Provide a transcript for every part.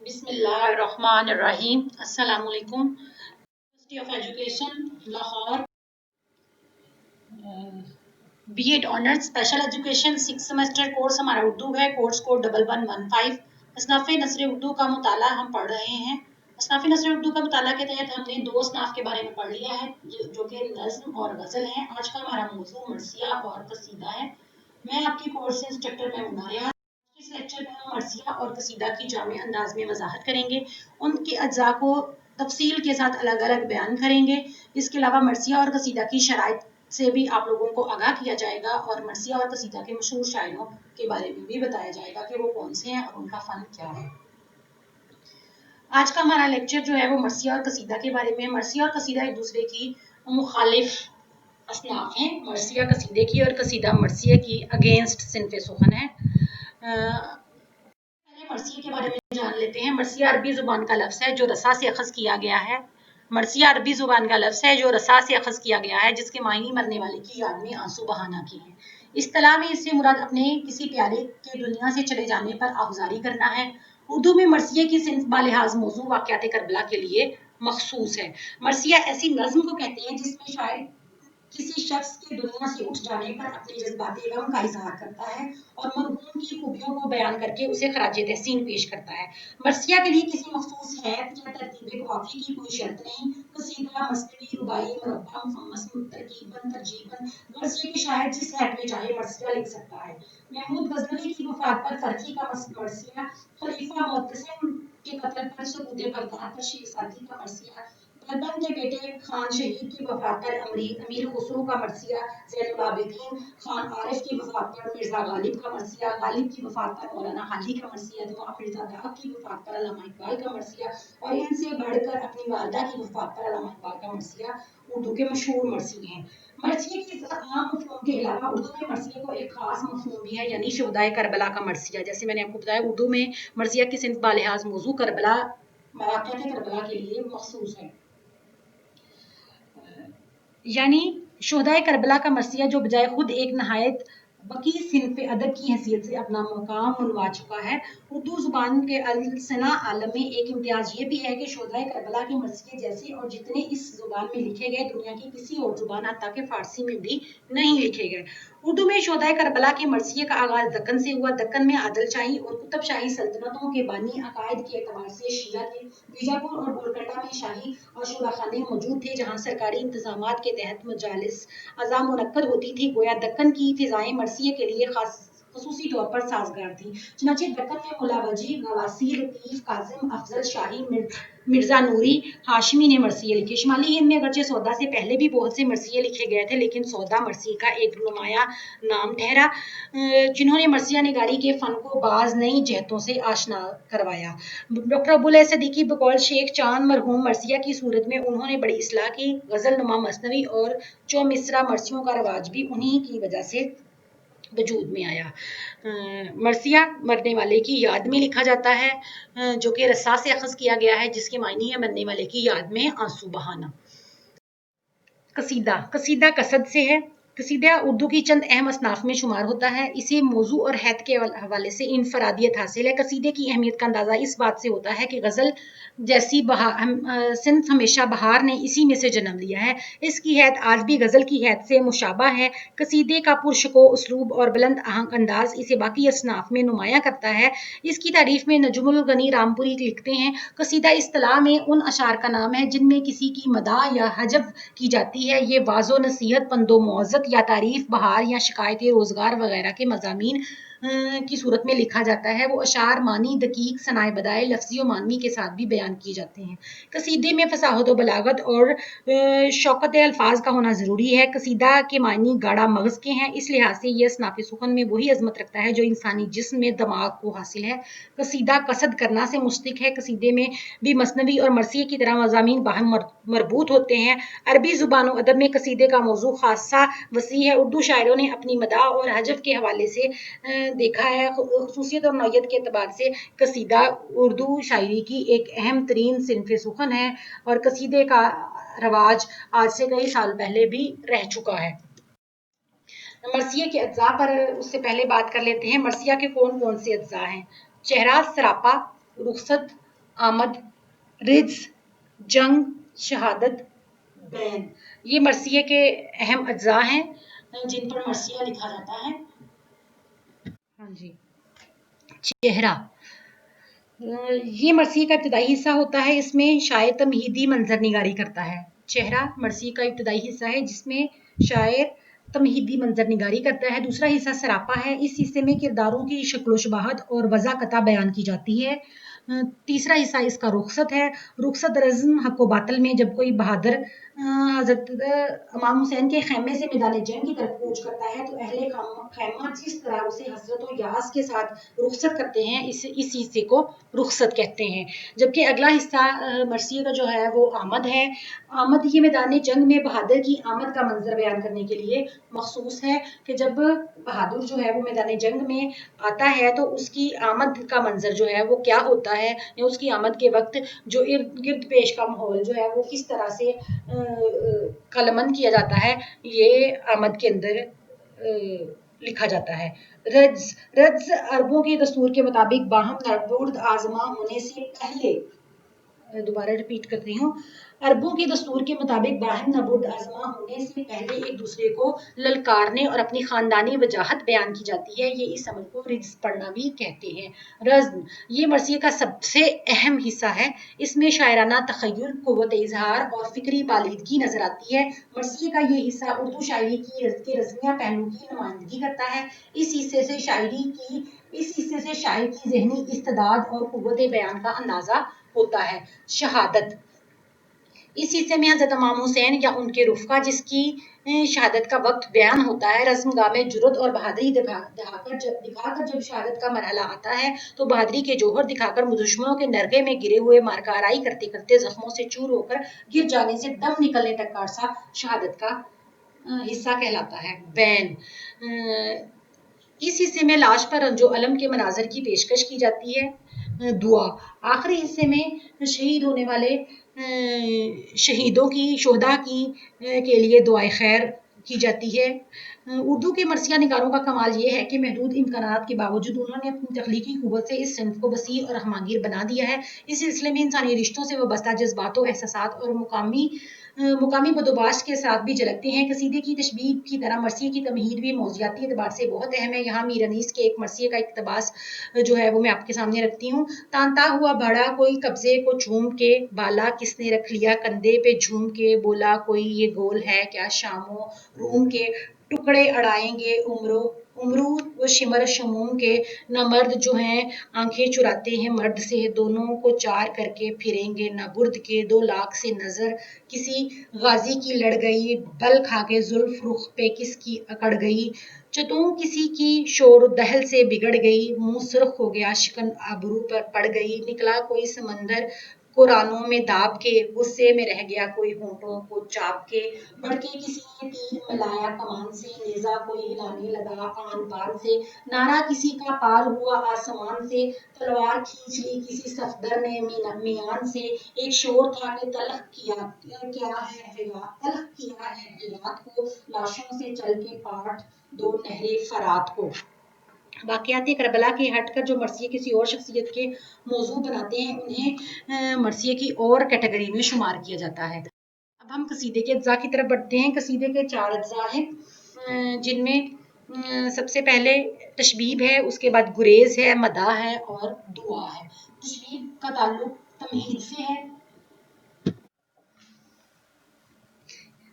बिस्मिल्लाहिर्रहमानिर्रहीम। अस्सलाम वालेकुम। University of education Lahore, BEd honours special education 6 semester course हमारा उर्दू है। Course code 1115। असनाफ़ नसर उर्दू का मुताला हम पढ़ रहे हैं। असनाफ़ नसर उर्दू का मुताला के तहत हमने दो असनाफ़ के बारे में पढ़ लिया है जो कि नज़्म और गज़ल हैं। आज का हमारा मौजू मरसिया और कसीदा है। मैं आपकी कोर्स इंस्ट्रक्टर मैमुना। इस लेक्चर में हम मरसिया और कसीदा की जामे अंदाज में वजाहत करेंगे, उनके अज्जा को तफसील के साथ अलग अलग बयान करेंगे। इसके अलावा मरसिया और कसीदा की शराइत से भी आप लोगों को आगाह किया जाएगा और मरसिया और कसीदा के मशहूर शायरों के बारे में भी बताया जाएगा कि वो कौन से हैं और उनका फ़न क्या है। आज का हमारा लेक्चर जो है वो मरसिया और कसीदा के बारे में। मरसिया और कसीदा एक दूसरे की मुखालिफ असनाफ हैं। मरसिया कसीदे की और कसीदा मरसिया की अगेंस्ट सिनफ़े सुखन है। पहले मरसिया के बारे में जान लेते हैं। मरसिया अरबी जुबान का लफ्ज़ है जो रसा से अखज़ किया गया है। मरसिया अरबी जुबान का लफ्ज़ है जो रसा से अखज़ किया गया है, जिसके मायने मरने वाले की याद में आंसू बहाना की है। इस्तिलाह में इससे मुराद अपने किसी प्यारे के दुनिया से चले जाने पर आहुजारी करना है। उर्दू में मरसिया की सिंफ बालिहाज मौजू वाक़यात करबला के लिए मखसूस है। मरसिया ऐसी नज़्म को कहते हैं जिसमें शायर किसी शख्स के दुनिया से उठ जाने पर अपने जज्बाते गम का इजहार करता है और मरहूम की खूबियों को बयान करके उसे खराज तहसीन पेश करता है। मरसिया के लिए किसी मखसूस हैत या तरतीब काफ़ी की कोई शर्त नहीं। कसीदा, मसनवी, रुबाई, मुरब्बा, मुफम्मस, तरकीबन, तरजीबन गर्ज ये कि शायर जिस हैत में चाहे मरसिया लिख सकता है। महमूद गजनवी की वफात पर फर्की का मरसिया, खलीफा मुअत्तसिम के कत्ल पर सबूत बगदाद पर शेख सादी का मरसिया, बलबन के बेटे खान शहीद की वफात पर अमीर खुसरो का मरसिया, ज़ैनुल आबिदीन खान आरिफ की वफात पर मिर्जा गालिब का मरसिया, गालिब की वफात पर मौलाना हाजी का मरसिया, नवाब मिर्जा दाग की वफात पर अल्लामा इकबाल का मरसिया और इनसे बढ़कर अपनी वालदा की वफात पर अल्लामा इकबाल का मरसिया उर्दू के मशहूर मरसिए हैं। मरसिए के इस आम मफहूम के अलावा उर्दू में मरसिए को एक खास मफहूम भी है, यानी शुहदाए करबला का मरसिया। जैसे मैंने आपको बताया, उर्दू में मरसिया की सिंफ बालिहाज मौजू करबला वाक़यात करबला के लिए मखसूस है। यानी शुहदाए करबला का मरसिया जो बजाय खुद एक नहायत बकी सिनफ़े अदब की हैसियत से अपना मुकाम मनवा चुका है। उर्दू ज़ुबान के अलसना आलम में एक इम्तियाज़ ये भी है कि शुहदाए करबला के मरसिए जैसे और जितने इस ज़ुबान में लिखे गए दुनिया की किसी और ज़ुबान हत्ता कि फ़ारसी में भी नहीं लिखे गए। उर्दू में शुहदाए करबला के मरसिए का आगाज़ दक्कन से हुआ। दक्कन में आदिल शाही और कुतुब शाही सल्तनतों के बानी अकायद के एतबार से शिया थे। बीजापुर और गोलकंडा में शाही आशूरा खाने मौजूद थे जहाँ सरकारी इंतजामात के तहत मजालिस अज़ा मुनक्कद होती थी। गोया दक्कन की फ़िज़ाएं मरसिए के लिए खसूसी तौर पर साजगार थी। चुनांचे दक्कन में मुला वजी, गवासी, लतीफ़, कासिम, अफजल शाही, मिर्जा नूरी, हाशमी ने मरसिए लिखे। शुमाली हिंद में अगरचे सौदा से पहले भी बहुत से मरसिए लिखे गए थे, लेकिन सौदा मरसिए का एक नुमाया नाम ठहरा, जिन्होंने मरसिया निगारी के फ़न को बाज़ नई जहतों से आशना करवाया। डॉक्टर अबुल सदीकी बकौल शेख चांद मरहूम मरसिया की सूरत में उन्होंने बड़ी इस्लाह की। गज़ल नुमा मसनवी और चौमिसरा मरसियों का रवाज भी उन्हीं की वजह से वजूद में आया। मरसिया मरने वाले की याद में लिखा जाता है, जो कि रस्सा से अखज़ किया गया है, जिसके मायने है मरने वाले की याद में आंसू बहाना। कसीदा, कसीदा कसद से है। कसीदा उर्दू की चंद अहम असनाफ में शुमार होता है। इसे मौजू और हैत के हवाले से इनफरादियत हासिल है। कसीदे की अहमियत का अंदाज़ा इस बात से होता है कि गज़ल जैसी सिंफ हमेशा बहार ने इसी में से जन्म लिया है। इसकी हैत आज भी गज़ल की हैत से मुशाबा है। कसीदे का पुरशको उसलूब और बुलंद आहंग अंदाज इसे बाकी असनाफ में नुमाया करता है। इसकी तारीफ में नजमुल गनी रामपुरी लिखते हैं, कसीदा इस्तिलाह में उन अशार का नाम है जिनमें किसी की मदाह या हजब की जाती है। ये वाज़ो नसीहत, पंदो मौज़त या तारीफ, बहार या शिकायत रोज़गार वगैरह के मज़ामीन की सूरत में लिखा जाता है। वो अशार मानी दकीक सनाए बदाए लफ्ज़ी मानवी के साथ भी बयान किए जाते हैं। कसीदे में फसाहत व बलागत और शौकत अल्फाज का होना ज़रूरी है। कसीदा के मानी गाढ़ा मगज़ के हैं, इस लिहाज से यह असनाफ़े सुखन में वही अजमत रखता है जो इंसानी जिस्म में दिमाग को हासिल है। कसीदा कसद करना से मुस्तक़ है। कसीदे में भी मसनवी और मरसिए की तरह मज़ामीन बाहम मरबूत होते हैं। अरबी ज़ुबान अदब में कसीदे का मौजू खासा वसी है। उर्दू शायरों ने अपनी मदाह और हजब के हवाले से देखा है। खसूसियत और नौयत के एतबार से कसीदा उर्दू शायरी की एक अहम तरीन सिनफ़े सुखन है और कसीदे का रवाज आज से कई साल पहले भी रह चुका है। मरसिया के अज्जा पर उससे पहले बात कर लेते हैं। मरसिया के कौन कौन से अज्जा हैं? चेहरा, सरापा, रुखसत, آمد، رجز، جنگ، شہادت، بین، یہ مرثیے کے اہم اجزاء ہیں جن پر مرثیہ لکھا جاتا ہے. ہاں جی. چہرہ، یہ مرثیے کا ابتدائی حصہ ہوتا ہے. اس میں شاعر تمہیدی منظر نگاری کرتا ہے. چہرہ مرثیے کا ابتدائی حصہ ہے جس میں شاعر تمہیدی منظر نگاری کرتا ہے. دوسرا حصہ سراپا ہے. اس حصے میں کرداروں کی شکل و شباہت اور وضاحت بیان کی جاتی ہے. تیسرا حصہ اس کا رخصت ہے. رخصت رزم حق و باطل میں جب کوئی بہادر حضرت امام حسین کے خیمے سے میدان جنگ کی طرف کوچ کرتا ہے تو اہل خیمہ جس طرح اسے حسرت و یاس کے ساتھ رخصت کرتے ہیں اس حصے کو رخصت کہتے ہیں. جبکہ اگلا حصہ مرثیے کا جو ہے وہ آمد ہے. آمد یہ میدان جنگ میں بہادر کی آمد کا منظر بیان کرنے کے لیے مخصوص ہے کہ جب بہادر جو ہے وہ میدان جنگ میں آتا ہے تو اس کی آمد کا منظر جو ہے وہ کیا ہوتا ہے یا اس کی آمد کے وقت جو ارد گرد پیش کا ماحول جو ہے وہ کس طرح سے قلمند کیا جاتا ہے یہ آمد کے اندر لکھا جاتا ہے. رجز عربوں کے دستور کے مطابق باہم نبرد آزما ہونے سے پہلے، دوبارہ ریپیٹ کرتی ہوں، عربوں کے دستور کے مطابق باہم نبرد آزما ہونے سے پہلے ایک دوسرے کو للکارنے اور اپنی خاندانی وجاہت بیان کی جاتی ہے. یہ اس عمل کو رجز پڑھنا بھی کہتے ہیں. رزم یہ مرثیے کا سب سے اہم حصہ ہے. اس میں شاعرانہ تخیل، قوت اظہار اور فکری بالیدگی نظر آتی ہے. مرثیے کا یہ حصہ اردو شاعری کے رزمیہ پہلو کی نمائندگی کرتا ہے. اس حصے سے شاعر کی ذہنی استعداد اور قوت بیان کا اندازہ ہوتا ہے. شہادت، اس حصے میں حضرت امام حسین یا ان کے رفقا جس کی شہادت کا وقت بیان ہوتا ہے. رزم گاہ میں جرات اور بہادری دکھا کر جب شہادت کا مرحلہ آتا ہے تو بہادری کے جوہر دکھا کر دشمنوں کے نرغے میں گرے ہوئے مارکارائی کرتے کرتے زخموں سے چور ہو کر گر جانے سے دم نکلنے تک کا عرصہ شہادت کا حصہ کہلاتا ہے. بین، اس حصے میں لاش پر رنج و الم کے مناظر کی پیشکش کی جاتی ہے. دعا، آخری حصے میں شہید ہونے والے شہداء کے لیے دعائے خیر کی جاتی ہے. اردو کے مرثیہ نگاروں کا کمال یہ ہے کہ محدود امکانات کے باوجود انہوں نے اپنی تخلیقی قوت سے اس صنف کو وسیع اور ہمانگیر بنا دیا ہے. اس سلسلے میں انسانی رشتوں سے وابستہ جذبات و احساسات اور مقامی بدوباش کے ساتھ بھی جھلکتے ہیں. قصیدے کی تشبیہ کی طرح مرثیے کی تمہید بھی موضوعاتی اعتبار سے بہت اہم ہے. یہاں میر انیس کے ایک مرثیے کا اقتباس جو ہے وہ میں آپ کے سامنے رکھتی ہوں. تانتا ہوا بڑھا کوئی قبضے کو چوم کے، بالا کس نے رکھ لیا کندھے پہ جھوم کے، بولا کوئی یہ گول ہے کیا شام و روم کے، ٹکڑے اڑائیں گے امرو و شمر شموم کے، نہ مرد جو ہیں آنکھیں چراتے ہیں مرد سے، دونوں کو چار کر کے پھریں گے نہ برد کے، 2 لاکھ سے نظر کسی غازی کی لڑ گئی، بل کھا کے زلف رخ پہ کس کی اکڑ گئی، چتوں کسی کی شور و دہل سے بگڑ گئی، منہ سرخ ہو گیا شکن ابرو پر پڑ گئی، نکلا کوئی سمندر قرآنوں میں داب کے، غصے میں رہ گیا کوئی ہونٹوں کو چاپ کے، بڑھ کے کسی نے تیر ملایا کمان سے، نیزہ کوئی ہلانے لگا آن بان سے، نعرہ کسی کا پار ہوا آسمان سے، تلوار کھینچ لی کسی صفدر نے میان سے، ایک شور تھا کہ تلخ کیا ہے حیات کو، لاشوں سے چل کے پاٹ دو نہرے فرات کو. واقعات کربلا کے ہٹ کر جو مرثیے کسی اور شخصیت کے موضوع بناتے ہیں انہیں مرثیے کی اور کیٹیگری میں شمار کیا جاتا ہے. اب ہم قصیدے کے اجزاء کی طرف بڑھتے ہیں. قصیدے کے 4 اجزاء ہیں جن میں سب سے پہلے تشبیب ہے، اس کے بعد گریز ہے، مداح ہے اور دعا ہے. تشبیب کا تعلق تمہید سے ہے.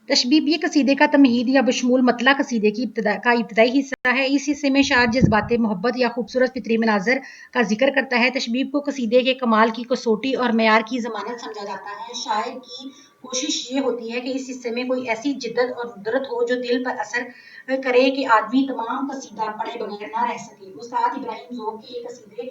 تشبیب یہ قصیدے کا تمہید یا بشمول مطلع قصیدے کی ابتدائی حصہ ہے. اس حصے میں شاعر جذبات محبت یا خوبصورت فطری مناظر کا ذکر کرتا ہے. تشبیب کو قصیدے کے کمال کی کسوٹی اور معیار کی ضمانت سمجھا جاتا ہے. شاعر کی کوشش یہ ہوتی ہے کہ اس حصے میں کوئی ایسی جدت اور ندرت ہو جو دل پر اثر کرے کہ آدمی تمام قصیدہ پڑھے بغیر نہ رہ سکے. استاد ابراہیم ذوق کے قصیدے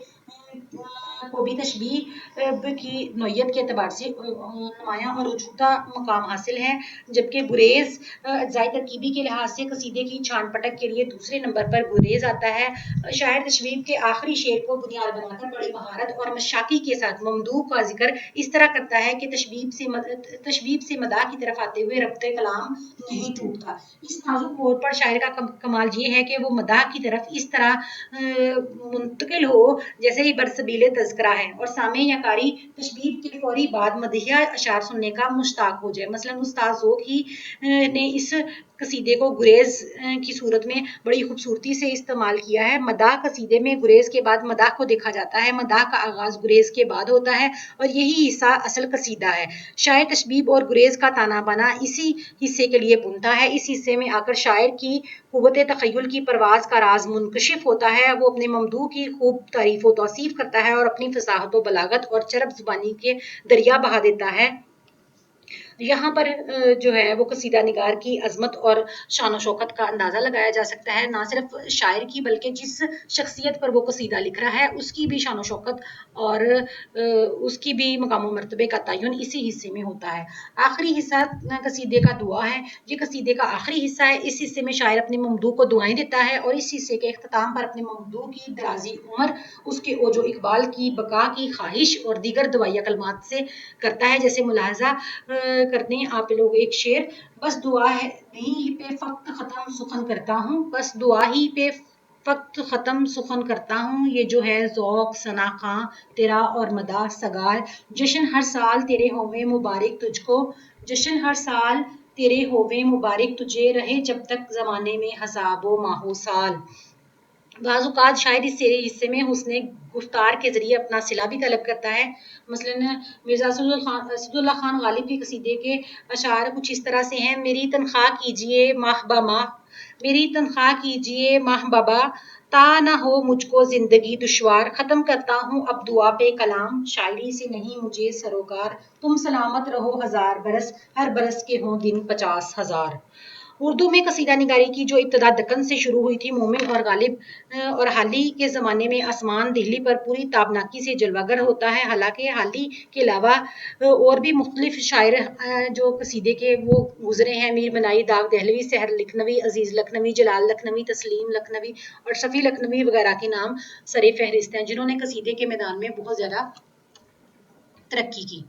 کو بھی تشبیب کی نوعیت کے اعتبار سے نمایاں اور اچھوتا مقام حاصل ہے، جبکہ گریز اجزائے ترکیبی کے لحاظ سے قصیدے کی چھان پٹک کے لیے دوسرے نمبر پر گریز آتا ہے. شاعر تشبیب کے آخری شعر کو بنیاد بنا کر بڑی مہارت اور مشاقی کے ساتھ ممدوح کا ذکر اس طرح کرتا ہے کہ تشبیب سے مداح کی طرف آتے ہوئے ربط کلام نہیں ٹوٹتا. اس نازک موڑ پر شاعر کا کمال یہ ہے کہ وہ مداح کی طرف اس طرح منتقل ہو جیسے वैसे ही बरसबील तज़किरा है, और सामे या कारी तशबीब के फौरी बाद मदहिया अशार सुनने का मुश्ताक हो जाए। मसलन उस्ताद ज़ोक ही ने इस कसीदे को गुरेज की सूरत में बड़ी खूबसूरती से इस्तेमाल किया है। मदाह कसीदे में गुरेज के बाद मदाह को देखा जाता है। मदाह का आगाज गुरेज के बाद होता है और यही हिस्सा असल कसीदा है। शायर तशबीब और गुरेज का ताना बाना इसी हिस्से के लिए बुनता है। इस हिस्से में आकर शायर की कुव्वत तखय्युल की परवाज का राज मुनकशिफ होता है। वो अपने ममदू की खूब तारीफ व तौसीफ करता है और अपनी फसाहत व बलागत और चरब जुबानी के दरिया बहा देता है। यहाँ पर जो है वो कसीदा निगार की अजमत और शान शौकत का अंदाज़ा लगाया जा सकता है। ना सिर्फ शायर की बल्कि जिस शख्सियत पर वो कसीदा लिख रहा है उसकी भी शान शौकत और उसकी भी मकाम मरतबे का तयन इसी हिस्से में होता है। आखिरी हिस्सा कसीदे का दुआ है। ये कसीदे का आखिरी हिस्सा है। इस हिस्से में शायर अपने ममदू को दुआएं देता है और इस हिस्से के अख्ताम पर अपने ममदू की दराजी उम्र, उसके ओजो इकबाल की बका की ख्वाहिश और दीगर दवाइया कलमात से करता है। जैसे मुलाहजा करते हैं आप लोग एक शेर, बस दुआ है ही पे फक्त खत्म सुखन करता हूँ, बस दुआ ही पे फक्त खत्म सुखन करता हूँ। ये जो है ज़ौक सना खां तेरा और मदा सगार, जश्न हर साल तेरे होवे मुबारक तुझको, जश्न हर साल तेरे होवे मुबारक तुझे, रहे जब तक ज़माने में हसाबो माहो साल। बाज़ शायद इस हिस्से में हुस्ने गुफ्तार के जरिए अपना सिला भी तलब करता है। मसलन मिर्ज़ा असदुल्ला खान गालिब के कसीदे के अशार कुछ इस तरह से हैं। मेरी तनख्वाह कीजिए माह बा माह, मेरी तनख्वाह कीजिए माह बाबा, ता ना हो मुझको जिंदगी दुश्वार, ख़त्म करता हूँ अब दुआ पे कलाम, शायरी से नहीं मुझे सरोकार, तुम सलामत रहो हज़ार बरस, हर बरस के हों दिन 50,000। उर्दू में कसीदा निगारी की जो इब्तदा दक्कन से शुरू हुई थी, मोमिन और गालिब और हाली के ज़माने में आसमान दिल्ली पर पूरी ताबनाकी से जलवागर होता है। हालांकि हाली के अलावा और भी मुख्तलिफ शायर जो कसीदे के वो गुजरे हैं, मीर मनाई, दाग दहलवी, सहर लखनवी, अजीज़ लखनवी, जलाल लखनवी, तस्लीम लखनवी और शफी लखनवी वगैरह के नाम सरे फहरिस्त हैं, जिन्होंने कसीदे के मैदान में बहुत ज़्यादा तरक्की की।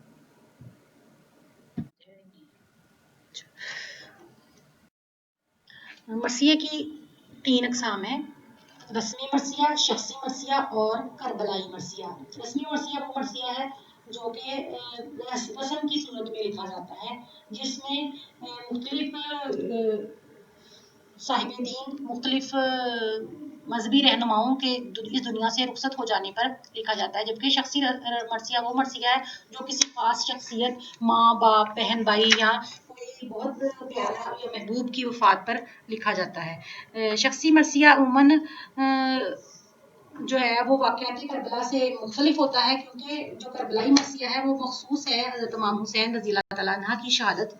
मरसिये की 3 अक़साम है, रस्मी मरसिया, शख्सी मरसिया और करबलाई मरसिया। रस्मी मरसिया वो मरसिया है जो कि रस्म की सूरत में लिखा जाता है, जिसमें मुख्तलिफ साहिब दीन, मुख्तलिफ मजहबी रहनुमाओं के इस दुनिया से रुखसत हो जाने पर लिखा जाता है। जबकि शख्सी मरसिया वो मरसिया है जो किसी खास शख्सियत, माँ बाप, बहन भाई या कोई बहुत प्यारा या महबूब की वफात पर लिखा जाता है। शख्सी मरसिया उमूमन जो है वो वाक़याती करबला से मुख्तलिफ होता है, क्योंकि जो करबलाई मरसिया है वो मखसूस है हज़रत इमाम हुसैन रज़ी अल्लाह तआला अन्हा की शहादत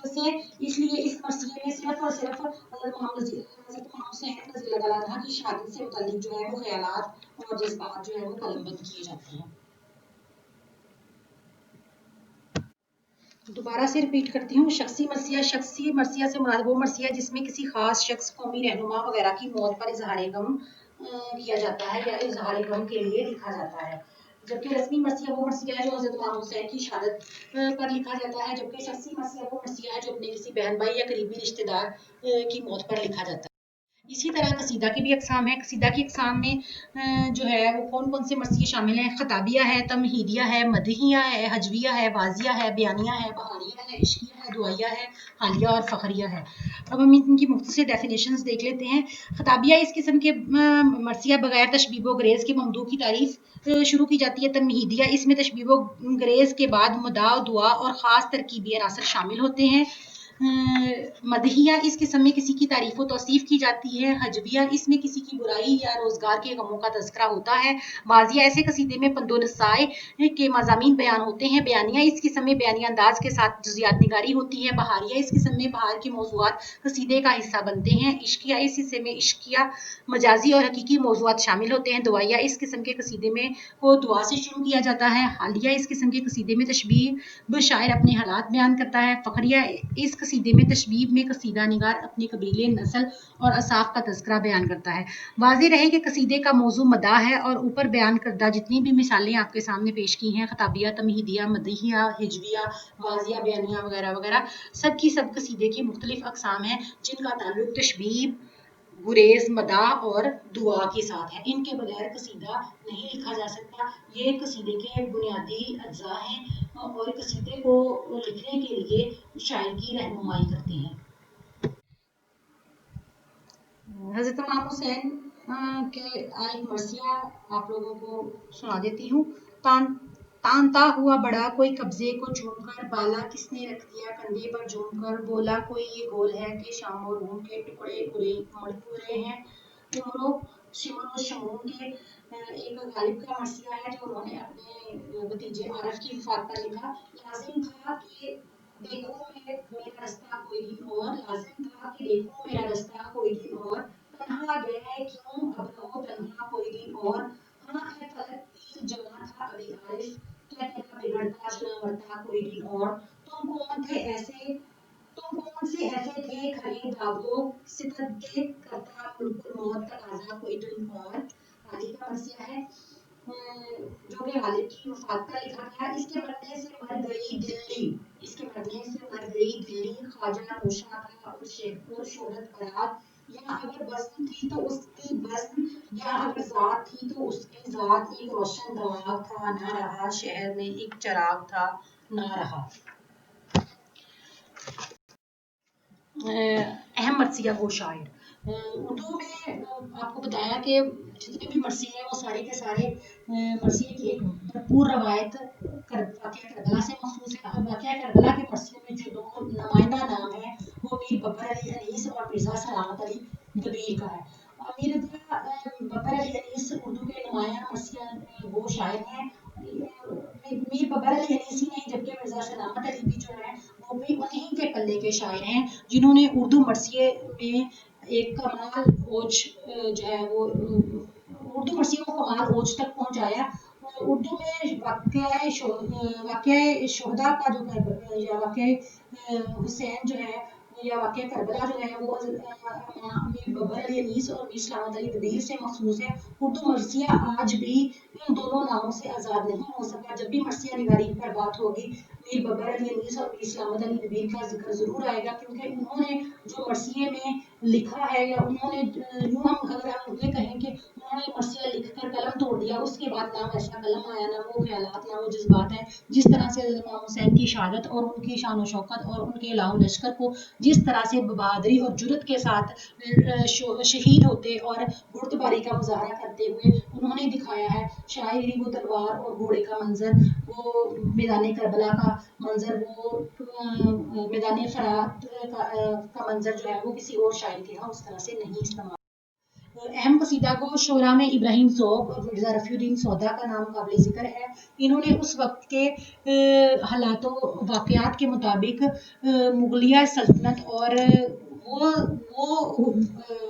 से। इसलिए इस मरसिये में सिर्फ और सिर्फ हज़रत इमाम हुसैन रज़ी अल्लाह तआला अन्हा की शहादत से मुतल्लिक़ जो है वो ख़यालात और जज़्बात जो है वो कलमबंद किए जाते हैं। दोबारा से रिपीट करती हूँ, शख्सी मरसिया से मुराद वो मरसिया जिसमें किसी खास शख्स, कौमी रहनुमा वगैरह की मौत पर इजहार गम किया जाता है या इजहार गम के लिए लिखा जाता है। जबकि रस्मी मरसिया वो मरसिया है जो हज़रत इमाम हुसैन की शहादत पर लिखा जाता है। जबकि शख्सी मरसिया वो मरसिया है जो अपने किसी बहन भाई या करीबी रिश्तेदार की मौत पर लिखा जाता है। इसी तरह कसीदा की भी अक़साम है। कसीदा की अक़साम में जो है वो कौन कौन से मरसिये शामिल हैं? ख़ताबिया है, तमहीदिया है, मदहिया है, हजविया है, वाजिया है, बयानिया है, बहारिया है, इश्किया है, दुआइया है, हालिया और फ़खरिया है। अब हम इनकी मुख्तसर डेफिनेशंस देख लेते हैं। ख़ताबिया इस किस्म के मरसिया बगैर तशबीब व गरेज़ के ममदू की तारीफ़ शुरू की जाती है। तमहीदिया इसमें तशबीब व गरेज़ के बाद मदा, दुआ और ख़ास तरकीबी अनासर शामिल होते हैं। मदहिया इस किस्म में किसी की तारीफ़ व तौसीफ़ की जाती है। हजविया इसमें किसी की बुराई या रोज़गार के गमों का तज़किरा होता है। वाजिया ऐसे कसीदे में पंदो नसाए के मज़ामीन बयान होते हैं। बयानिया इस किस्म में बयानी अंदाज के साथ जुज़ियात निगारी होती है। बहारिया इस किस्म में बहार के मौज़ूआत कसीदे का हिस्सा बनते हैं। इश्किया इस हिस्से में इश्किया मजाजी और हकीकी मौज़ूआत शामिल होते हैं। दुआइया इस किस्म के कसीदे में को दुआ से शुरू किया जाता है। हालिया इस किस्म के कसीदे में तशबीह शायर अपने हालात बयान करता है। फ़खरिया इस कसीदे में तशबीब में कसीदा निगार अपने कबीले, नस्ल और असाफ का तज़किरा बयान करता है। वाज़ेह रहे कि कसीदे का मौजू मदा है और ऊपर बयान करदा जितनी भी मिसालें आपके सामने पेश की हैं, ख़ताबिया, तमहीदिया, मदहिया, हिजविया, वाज़िया, बयानिया वगैरह वगैरह, सब की सब कसीदे की मुख्तलिफ अक़साम हैं जिनका ताल्लुक तशबीब, गुरेज, मदाह और दुआ के साथ है। इनके बगैर कसीदा नहीं लिखा जा सकता। ये कसीदे के बुनियादी अज्जा हैं और कसीदे को लिखने के लिए शायर की रहनुमाई करते हैं। हज़रत इमाम हुसैन के एक मरसिया आप लोगों को सुना देती हूँ। तानता हुआ बड़ा कोई कब्जे को चूमकर, बाला किसने रख दिया कंधे पर झूमकर, बोला कोई ये गोल है कि शाम और रूम के टुकड़े उड़े हैं। उमरो शिमरो शमून के एक गालिब का मरसिया है जो उन्होंने अपने भतीजे आरफ की वफात पर लिखा। लाजिम था कि देखो मेरा रास्ता कोई दिन और, लाजिम था कि देखो मेरा रास्ता कोई दिन और, तन्हा गए क्यों अब रहो तन्हा कोई दिन और, हाँ है फलक तीर जवां था अभी आरिफ, क्या तेरा बिगड़ता चला मरता कोई दिन और, तुम कौन से ऐसे थे खरे दागो सितत के, करता मुल्कुल मौत तकाजा कोई दिन और। आगे का मरसिया है जो कि गालिब की वफात पर लिखा गया। इसके मरने से मर गई दिल्ली, इसके मरने से मर गई दिल्ली, ख्वाजा नौशा था और शोहरत फराग, या अगर बज़्म थी तो उसकी बज़्म, या अगर ज़ात थी तो उसकी ज़ात, एक रोशन दमाग था ना रहा शहर में, एक चराग था ना रहा। अहम मरसिया गो शायर उर्दू में आपको बताया कि जितने भी मरसिए हैं वो सारे के सारे मरसिए की एक भरपूर रवायत वाक़या करबला से मखसूस है। अब वाक़या करबला के मरसियों में जो दो नुमाइंदा नाम है वो मीर बब्बर अली अनीस और मिर्ज़ा सलामत अली दबीर का है। मीर बब्बर अली अनीस उर्दू के नुमाया मरसिया वो शायर हैं। मीर बब्बर अली अनीस ही नहीं जबकि मिर्ज़ा सलामत अली भी जो है वो भी उन्हीं के पल्ले के शायर हैं जिन्होंने उर्दू मरसिए में एक कमाल ओज जो है वो उर्दू मरसियों को कमाल ओज तक पहुंचाया। उर्दू में वाक़या शोहदा का जो या वाक़या हुसैन जो है या वाक़या करबला जो है वो मीर बब्बर अली अनीस और मीर सलामत अली दबीर से मखसूस है। उर्दू मरसिया आज भी इन दोनों नामों से आज़ाद नहीं हो सका। जब भी मरसिया निगारी पर बात होगी मीर बब्बर अली अनीस और मीर सलामत अली दबीर का जिक्र ज़रूर आएगा क्योंकि उन्होंने जो मरसिए में लिखा है या उन्होंने यूँ हम अगर हम ये कहें कि उन्होंने मरसिया लिख कर कलम तोड़ दिया उसके बाद ना वैसा कलम आया ना वो ख्यालात ना वो जज्बात है। जिस तरह से इमाम हुसैन की शहादत और उनकी शान शौकत और उनके लाओ लश्कर को जिस तरह से बहादुरी और जुर्रत के साथ शहीद होते और घुड़सवारी का मुजाहरा करते हुए उन्होंने दिखाया है। शायरी वो तलवार और घोड़े का मंजर, वो मैदान करबला का मंजर, वो मैदान फरात का मंजर जो है वो किसी और शायर के यहाँ उस तरह से नहीं इस्तेमाल। अहम कसीदा को शोरा में इब्राहिम ज़ौक़ और मिर्ज़ा रफ़ीउद्दीन सौदा का नाम काबिल ज़िक्र है। इन्होंने उस वक्त के हालातों वाक़यात के मुताबिक मुग़लिया सल्तनत और वो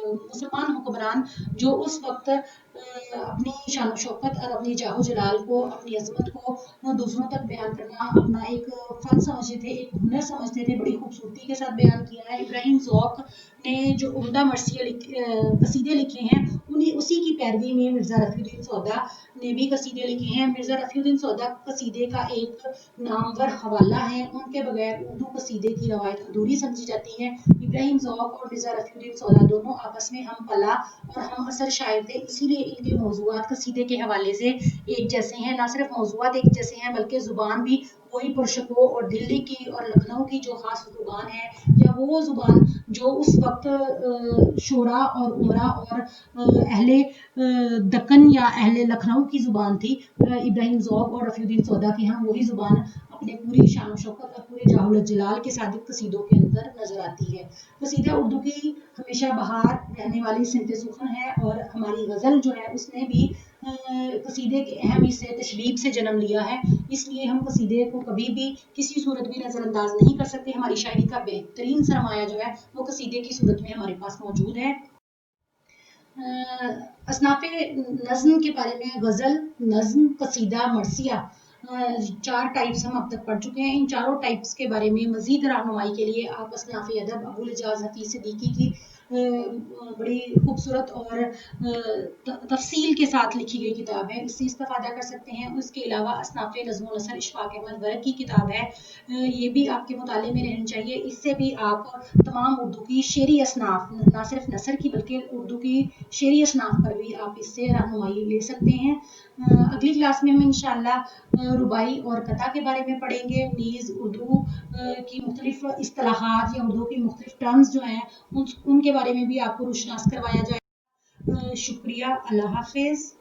मुसलमान हुक्मरान जो उस वक्त अपनी शान शौकत और अपनी जाहो जलाल को अपनी अजमत को दूसरों तक बयान करना अपना एक फ़न समझते थे, एक हुनर समझते थे, बड़ी खूबसूरती के साथ बयान किया है। इब्राहिम ज़ौक़ ने जो उम्दा मरसिया कसीदे लिखे हैं उन्हीं उसी की पैरवी में मिर्ज़ा रफ़ीउद्दीन सौदा ने भी कसीदे लिखे हैं। मिर्ज़ा रफ़ीउद्दीन सौदा कसीदे का एक नामवर हवाला है। उनके बगैर उर्दू कसीदे की रवायत अधूरी समझी जाती है। इब्राहिम ज़ौक़ और मिर्ज़ा रफ़ीउद्दीन सौदा दोनों आपस में हम पला और हम असर शायर थे, इसीलिए इनके मौज़ूआत कसीदे के हवाले से एक जैसे हैं। ना सिर्फ मौज़ूआत एक जैसे हैं बल्कि ज़ुबान भी वही पुरशको और दिल्ली की और लखनऊ की जो ख़ास ज़ुबान है या वो ज़ुबान जो उस वक्त शोरा और उमरा और अहले दक्कन या अहले लखनऊ की ज़ुबान थी। इब्राहिम ज़ौक़ और रफ़ीउद्दीन सौदा के यहाँ वही ज़ुबान अपने पूरी शान शौकत और पूरे जाहुल जलाल के साथ कसीदों के अंदर नज़र आती है। कसीदा उर्दू की हमेशा बहार रहने वाली सिमत सुखन है और हमारी गज़ल जो है उसने भी कसीदे के अहम हिस्से तशबीब से जन्म लिया है। इसलिए हम कसीदे को कभी भी किसी सूरत भी नज़रअंदाज नहीं कर सकते। हमारी शायरी का बेहतरीन सरमाया जो है वो कसीदे की सूरत में हमारे पास मौजूद है। असनाफ़े नज़्म के बारे में गज़ल, नज़्म, कसीदा, मरसिया 4 टाइप्स हम अब तक पढ़ चुके हैं। इन चारों टाइप्स के बारे में मज़ीद रहनुमाई के लिए आप असनाफ़े अदब अबुल इजाज़ हफ़ीज़ सिद्दीकी की بڑی خوبصورت اور تفصیل کے ساتھ لکھی گئی کتاب ہے، اس سے استفادہ کر سکتے ہیں۔ اس کے علاوہ اصناف نظم و نثر اشفاق احمد ورق کی کتاب ہے، یہ بھی آپ کے مطالعے میں رہنی چاہیے۔ اس سے بھی آپ تمام اردو کی شعری اصناف، نہ صرف نثر کی بلکہ اردو کی شعری اصناف پر بھی آپ اس سے رہنمائی لے سکتے ہیں۔ اگلی کلاس میں ہم انشاءاللہ رباعی اور قطع کے بارے میں پڑھیں گے، نیز اردو کی مختلف اصطلاحات یا اردو کی مختلف ٹرمز جو ہیں ان کے بارے میں بھی آپ کو روشناس کروایا جائے۔ شکریہ، اللہ حافظ۔